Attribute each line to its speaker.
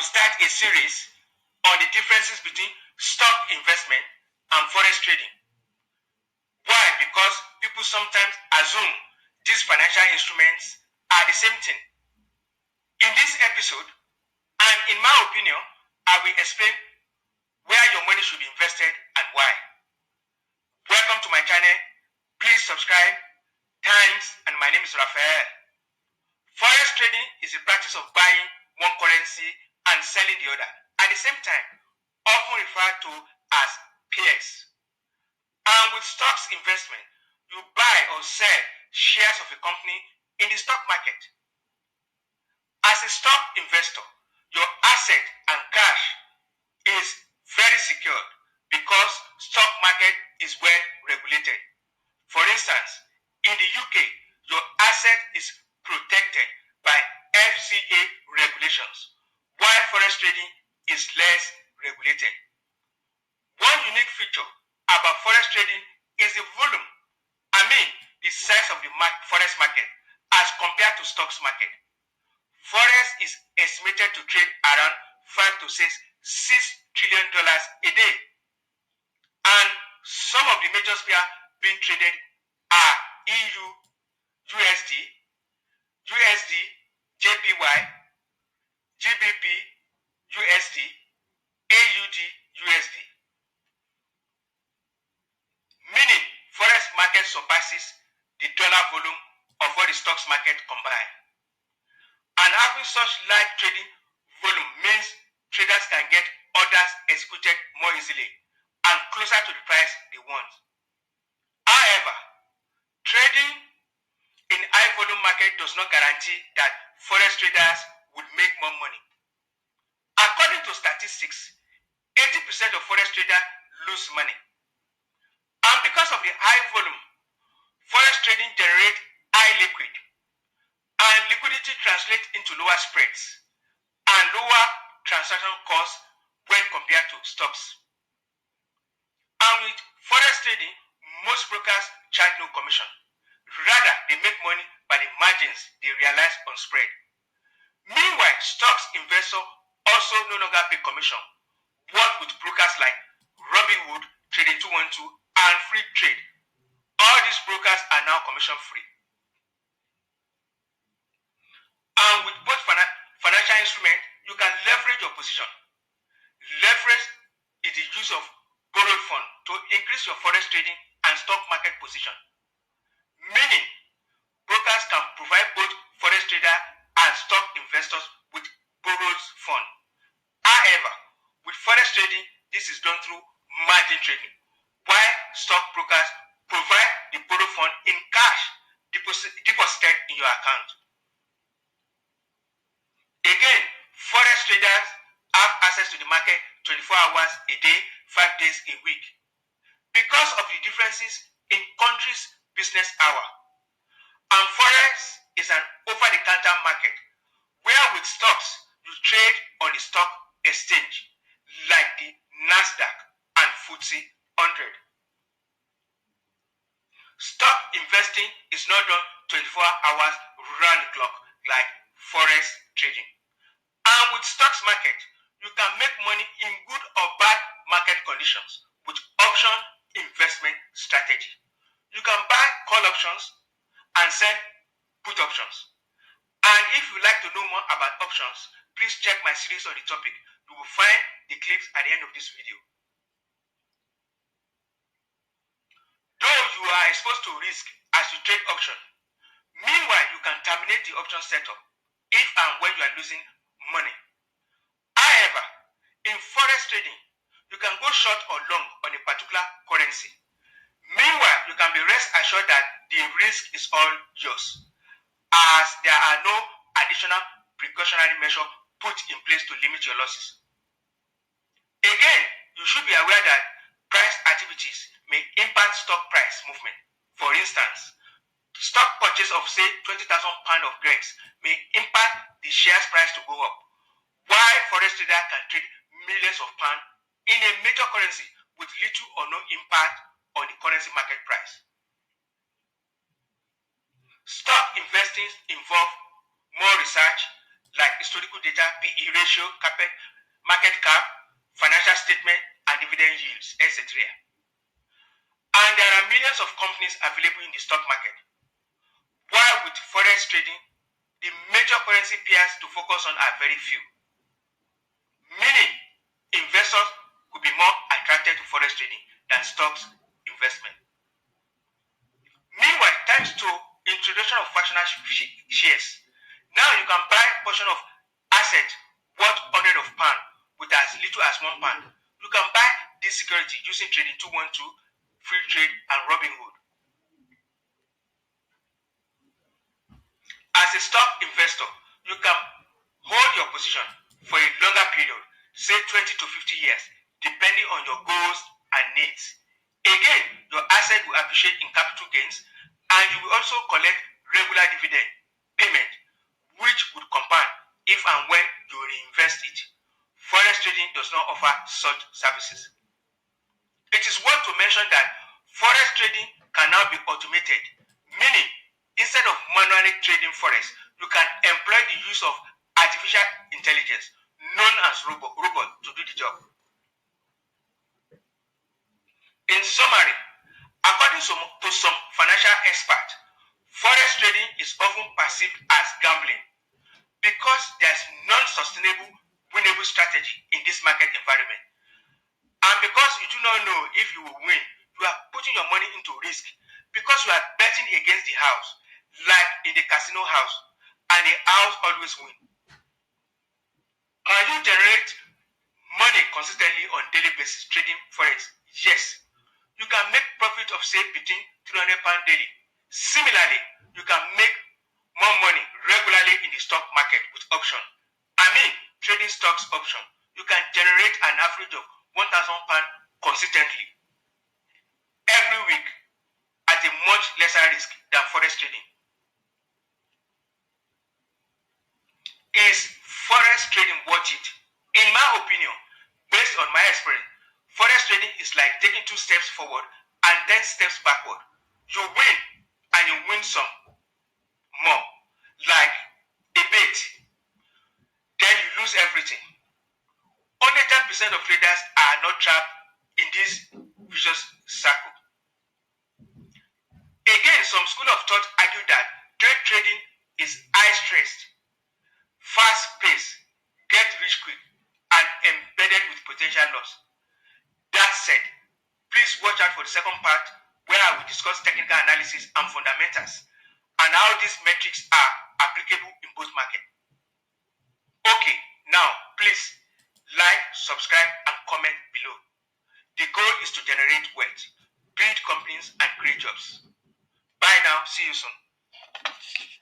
Speaker 1: start a series on the differences between stock investment and forex trading. Why? Because people sometimes assume these financial instruments are the same thing. In this episode, and in my opinion, I will explain where your money should be invested and why. Welcome to my channel. Please subscribe. Thanks, and my name is Raphael. Forex trading is the practice of buying one currency and selling the other at the same time, often referred to as PX. And with stocks investment, you buy or sell shares of a company in the stock market. As a stock investor, your asset and cash is very secured because stock market is well regulated. For instance, in the UK, your asset is protected by FCA regulations, while forex trading is less regulated. One unique feature about forex trading is the volume, the size of the forex market as compared to stocks market. Forex is estimated to trade around $5 to $6 trillion a day. And some of the major pairs being traded are EU, USD, JPY, GBP, USD, AUD, USD. Meaning, forex market surpasses the dollar volume of all the stocks market combined. And having such large trading volume means traders can get orders executed more easily and closer to the price they want. However, trading in high volume market does not guarantee that forex traders would make more money. According to statistics, 80% of forex traders lose money. And because of the high volume, forex trading generates high liquid, and liquidity translates into lower spreads and lower transaction costs when compared to stocks. And with forex trading, most brokers charge no commission. Rather, they make money by the margins they realize on spread. Meanwhile, stocks investors also no longer pay commission, work with brokers like Robinhood, Trading 212, and Free Trade. All these brokers are now commission free. And with both financial instruments, you can leverage your position. Leverage is the use of borrowed funds to increase your forex trading and stock market position. Meaning, brokers can provide both forex traders and stock investors with borrowed funds. However, with forex trading, this is done through margin trading, while stock brokers provide the borrowed fund in cash deposited in your account. Again, forex traders have access to the market 24 hours a day, 5 days a week. Because of the differences in countries' business hour. And forex is an over-the-counter market, where with stocks, you trade on the stock exchange, like the Nasdaq and FTSE 100. Stock investing is not done 24 hours round the clock like forex trading. And with stocks market, you can make money in good or bad market conditions with option investment strategy. You can buy call options and sell put options. And if you like to know more about options, please check my series on the topic. You will find the clips at the end of this video. Though you are exposed to risk as you trade option, meanwhile you can terminate the option setup if and when you are losing money. However, in forex trading, you can go short or long on a particular currency. Meanwhile, you can be rest assured that the risk is all yours, as there are no additional precautionary measures put in place to limit your losses. Again, you should be aware that price activities may impact stock price movement. For instance, stock purchase of say £20,000 of grapes may impact the shares price to go up, while forex trader can trade millions of pounds in a major currency with little or no impact on the currency market price. Stock investing involves more research, like historical data, PE ratio, market cap, financial statement, and dividend yields, etc. And there are millions of companies available in the stock market. While with forex trading, the major currency pairs to focus on are very few. Meaning, investors could be more attracted to forex trading than stocks investment. Meanwhile, thanks to introduction of fractional shares, now you can buy a portion of asset worth £100 with as little as £1. You can buy this security using Trading 212, Free Trade, and Robinhood. As a stock investor, you can hold your position for a longer period, say 20 to 50 years, depending on your goals and needs. Again, your asset will appreciate in capital gains, and you will also collect regular dividend payment, which would compound if and when you reinvest it. Forex trading does not offer such services. It is worth to mention that forex trading can now be automated, meaning instead of manually trading forex, you can employ the use of artificial intelligence, known as robot, to do the job. In summary, according to some financial experts, forex trading is often perceived as gambling because there's non-sustainable winnable strategy in this market environment. And because you do not know if you will win, you are putting your money into risk because you are betting against the house, like in the casino house, and the house always win. Can you generate money consistently on daily basis trading forex? Yes. You can make profit of say between £300 daily. Similarly, you can make more money regularly in the stock market with option. Trading stocks option. You can generate an average of £1,000 consistently every week at a much lesser risk than forex trading. Is forex trading worth it? In my opinion, based on my experience, forex trading is like taking 2 steps forward and 10 steps backward. You win and you win some more, like a bet. Then you lose everything. Only 10% of traders are not trapped in this vicious circle. Again, some school of thought argue that trade trading is high-stressed, fast-paced, get-rich quick, and embedded with potential loss. That said, please watch out for the second part where I will discuss technical analysis and fundamentals and how these metrics are applicable in both markets. Okay, now please like, subscribe, and comment below. The goal is to generate wealth, build companies, and create jobs. Bye now. See you soon.